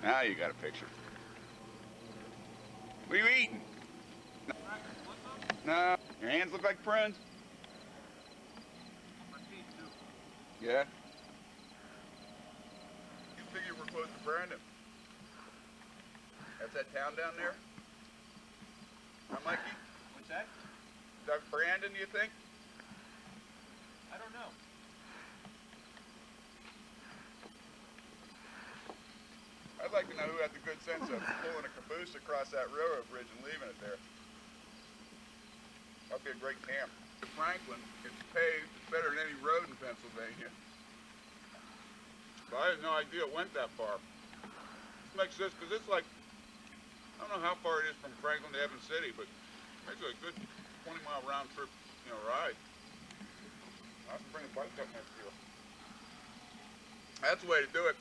Now you got a picture. What are you eating? No. Your hands look like prunes? Yeah? You figure we're close to Brandon. That's that town down there? Huh, Mikey? What's that? Is that Brandon, do you think? I don't know. I'd like to know who had the good sense of pulling a caboose across that railroad bridge and leaving it there. That'd be a great camp. In Franklin, it's paved. It's better than any road in Pennsylvania. But I had no idea it went that far. This makes this, because it's like, I don't know how far it is from Franklin to Evans City, but it's a good 20-mile round trip, ride. I can bring a bike up next year. That's the way to do it.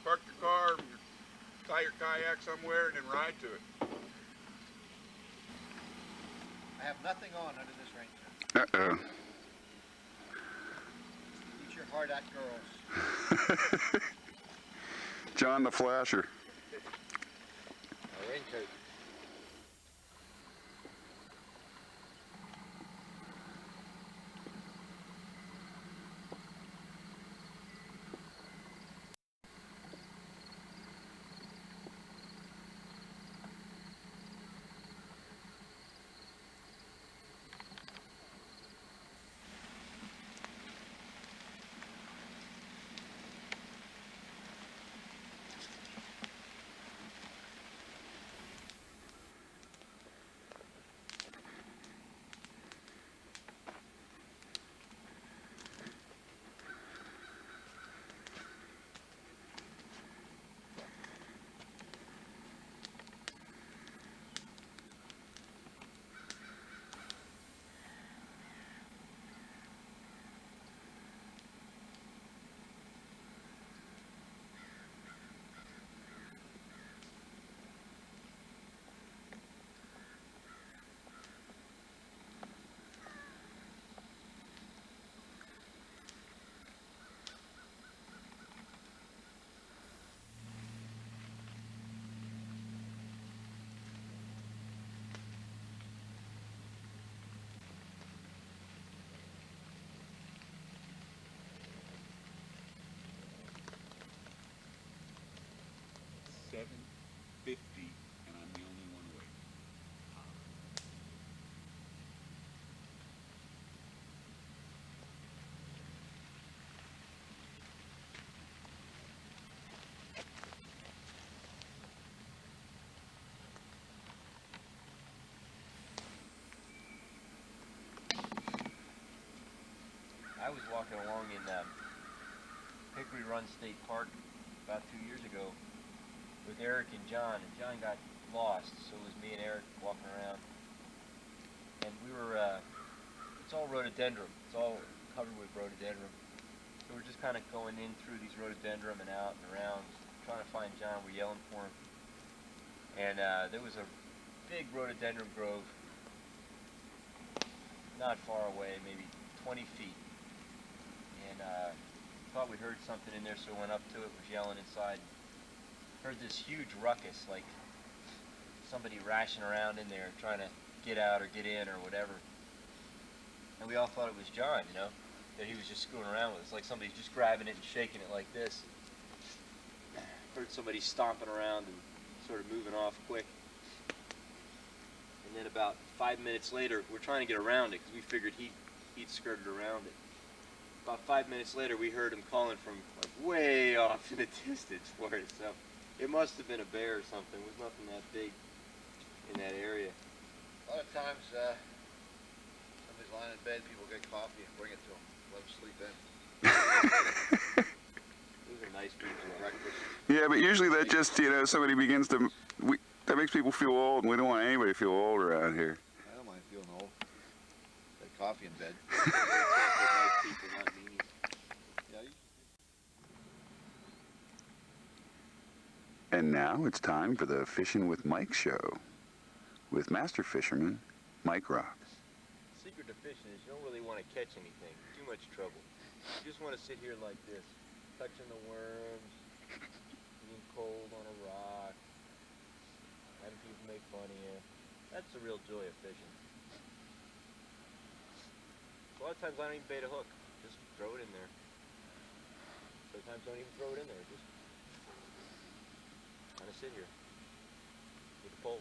Park your car, tie your kayak somewhere, and then ride to it. I have nothing on under this rain. Uh-oh. Eat your heart out, girls. John the Flasher. A raincoat. $7.50, and I'm the only one awake. I was walking along in Hickory Run State Park about 2 years ago with Eric and John got lost, so it was me and Eric walking around, and we were, it's all rhododendron, it's all covered with rhododendron, so we're just kind of going in through these rhododendron and out and around, trying to find John. We're yelling for him, and there was a big rhododendron grove not far away, maybe 20 feet, and thought we heard something in there, so went up to it, was yelling inside. Heard this huge ruckus, like somebody rashing around in there trying to get out or get in or whatever. And we all thought it was John, that he was just screwing around with us, like somebody's just grabbing it and shaking it like this. Heard somebody stomping around and sort of moving off quick. And then about 5 minutes later, we're trying to get around it because we figured he'd skirted around it. About 5 minutes later, we heard him calling from like way off in the distance for it. So it must have been a bear or something. It was nothing that big in that area. A lot of times, somebody's lying in bed, people get coffee and bring it to them. Let them sleep in. Those are nice people for breakfast. Yeah, but usually that just, somebody begins to, that makes people feel old, and we don't want anybody to feel old around here. I don't mind feeling old. Get coffee in bed. Nice people, not meanies. Yeah, And now it's time for the Fishing with Mike show with master fisherman Mike Rocks. The secret to fishing is you don't really want to catch anything. Too much trouble. You just want to sit here like this, touching the worms, being cold on a rock. That's the real joy of fishing. A lot of times I don't even bait a hook. Just throw it in there. Sometimes don't even throw it in there. Just kind of sit here with a pole.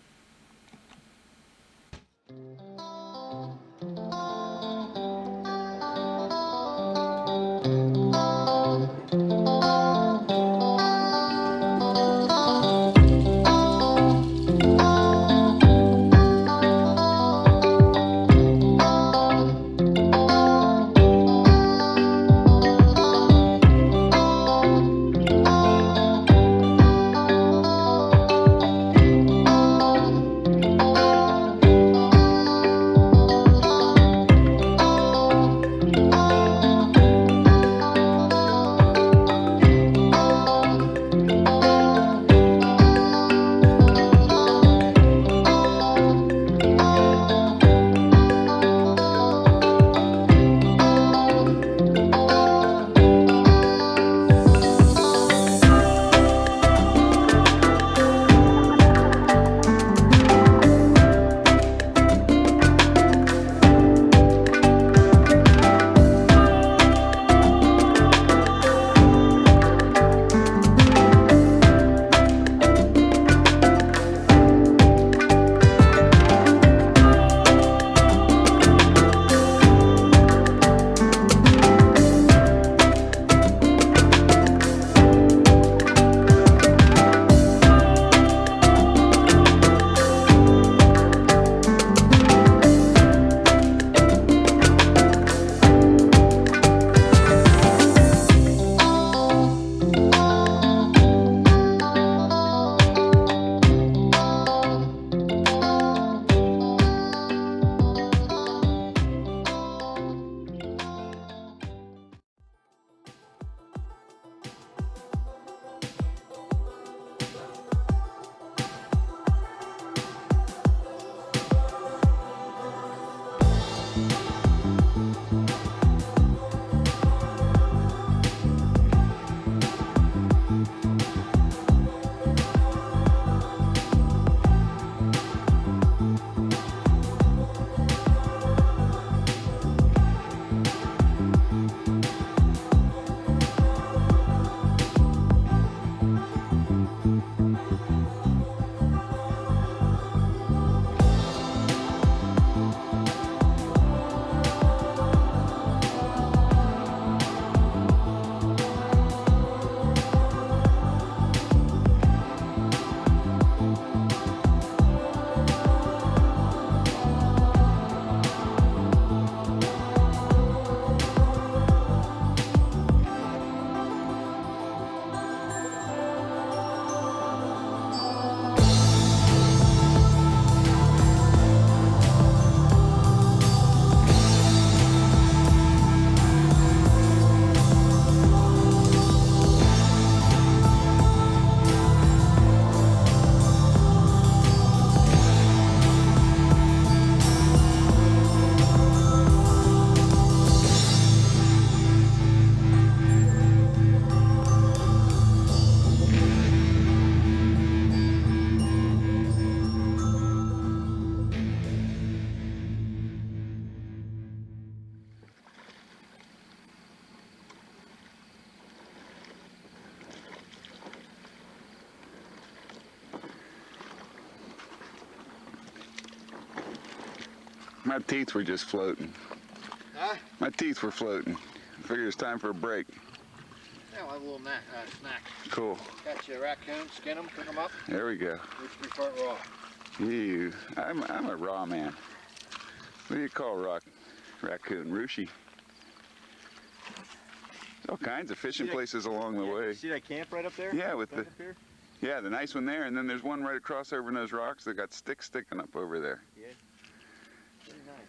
My teeth were just floating. Huh? My teeth were floating. I figured it's time for a break. Yeah, we'll have a little snack. Cool. Got you a raccoon, skin them, cook them up. There we go. Which you prefer raw? I'm a raw man. What do you call raccoon? Rushi. All kinds of fishing places along the way. See that camp right up there? Yeah, with Back the up here? yeah, the nice one there, and then there's one right across over in those rocks that got sticks sticking up over there. Yeah. Very nice.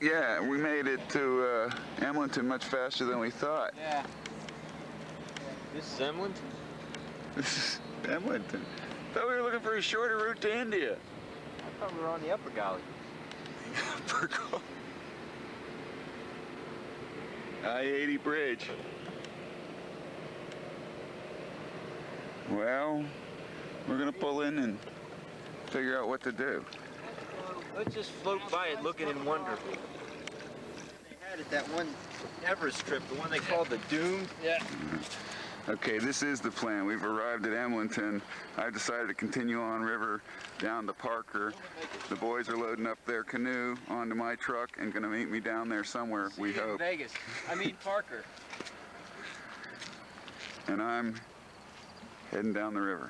Yeah, we made it to Emlenton much faster than we thought. Yeah. This is Emlenton? This is Emlenton. Thought we were looking for a shorter route to India. I thought we were on the upper gully. I-80 bridge. Well, we're gonna pull in and figure out what to do. Let's just float by it looking in wonder. They had it that one Everest trip, the one they called the Doom. Yeah. Okay, this is the plan. We've arrived at Emlenton. I've decided to continue on river down to Parker. The boys are loading up their canoe onto my truck and gonna meet me down there somewhere, we See you in hope. Vegas. I mean Parker. And I'm heading down the river.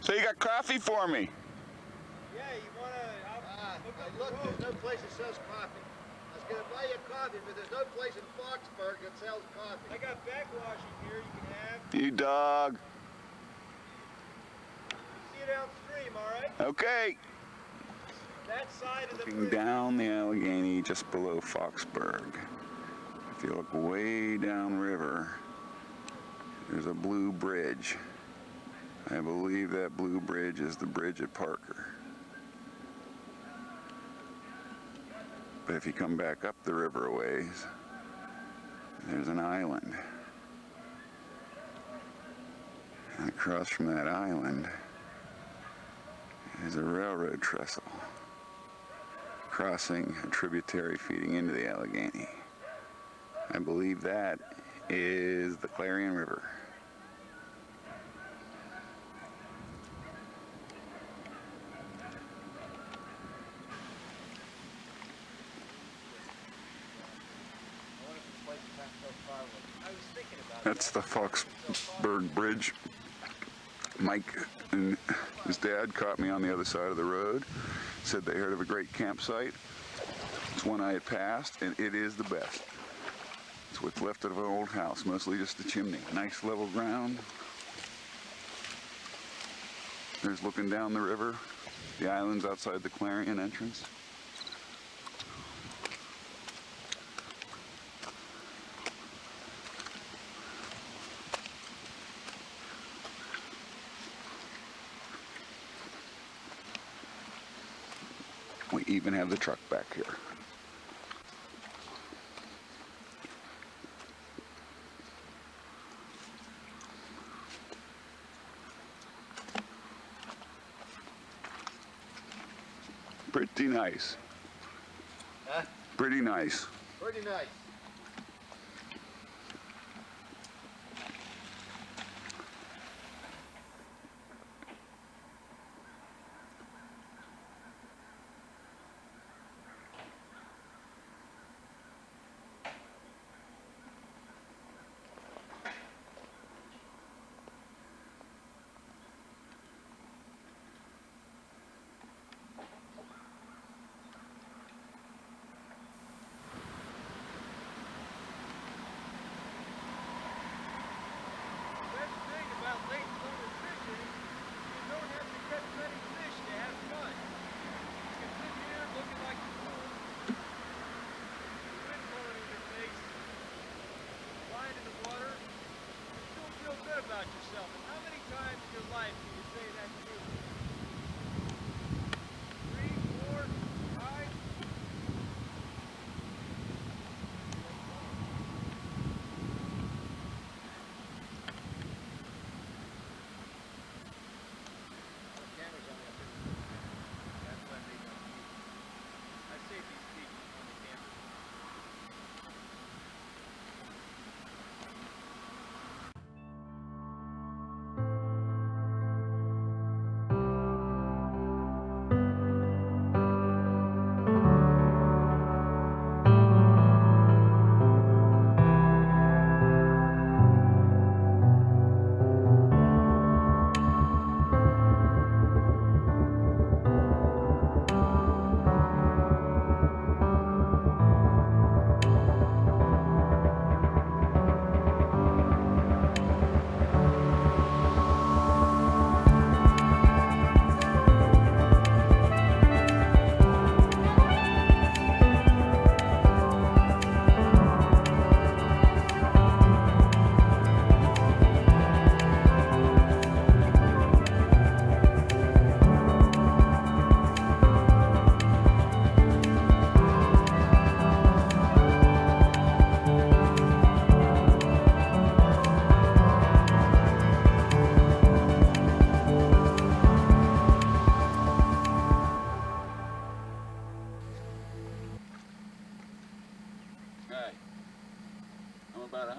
So you got coffee for me? Yeah, you wanna I looked, there's no place that sells coffee. I was gonna buy you coffee, but there's no place in Foxburg that sells coffee. I got backwashing here you can have. You dog. See you downstream, alright? Okay. That side of the Looking down the Allegheny just below Foxburg. If you look way downriver, there's a blue bridge. I believe that blue bridge is the bridge at Parker. But if you come back up the river a ways, there's an island. And across from that island is a railroad trestle crossing a tributary feeding into the Allegheny. I believe that is the Clarion River. That's the Foxburg Bridge. Mike and his dad caught me on the other side of the road, said they heard of a great campsite. It's one I had passed, and it is the best. It's what's left of an old house, mostly just a chimney. Nice level ground. There's looking down the river, the islands outside the Clarion entrance. We even have the truck back here. Pretty nice. Huh? Pretty nice. Pretty nice.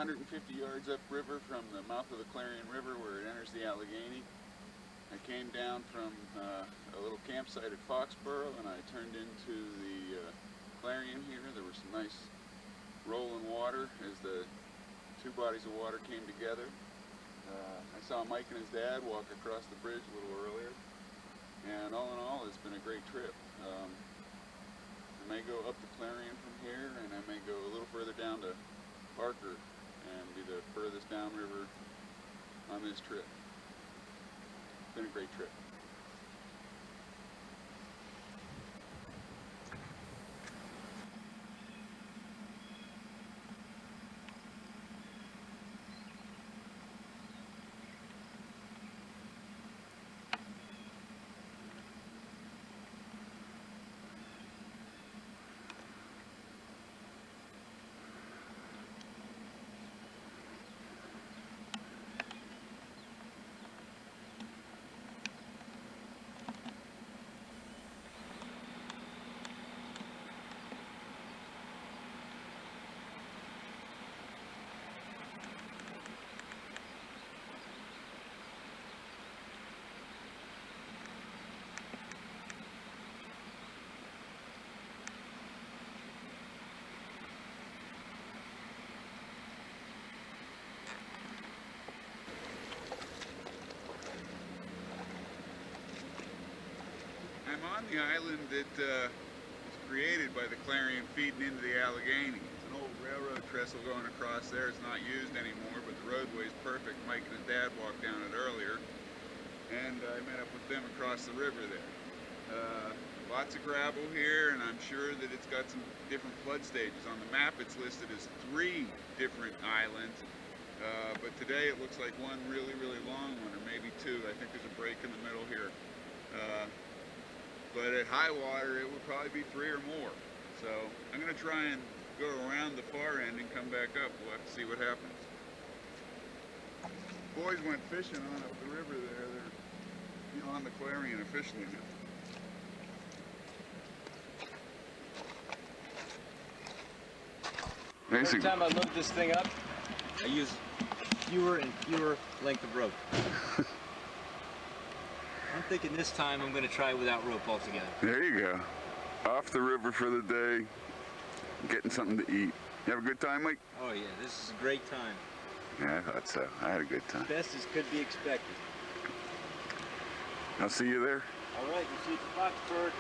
150 yards upriver from the mouth of the Clarion River where it enters the Allegheny. I came down from a little campsite at Foxburg and I turned into the Clarion here. There was some nice rolling water as the two bodies of water came together. I saw Mike and his dad walk across the bridge a little earlier, and all in all, it's been a great trip. I may go up the Clarion from here, and I may go a little further down to Parker and be the furthest downriver on this trip. It's been a great trip. I'm on the island that was created by the Clarion feeding into the Allegheny. It's an old railroad trestle going across there. It's not used anymore, but the roadway's perfect. Mike and his dad walked down it earlier, and I met up with them across the river there. Lots of gravel here, and I'm sure that it's got some different flood stages. On the map it's listed as 3 different islands, but today it looks like one really, really long one, or maybe 2. I think there's a break in the middle here. But at high water, it would probably be 3 or more. So I'm going to try and go around the far end and come back up. We'll have to see what happens. Boys went fishing on up the river there. They're on the Clarion officially now. Every time I load this thing up, I use fewer and fewer length of rope. I'm thinking this time I'm going to try without rope altogether. There you go. Off the river for the day, getting something to eat. You have a good time, Mike? Oh yeah, this is a great time. Yeah, I thought so. I had a good time. Best as could be expected. I'll see you there. All right, we'll see you at Foxburg.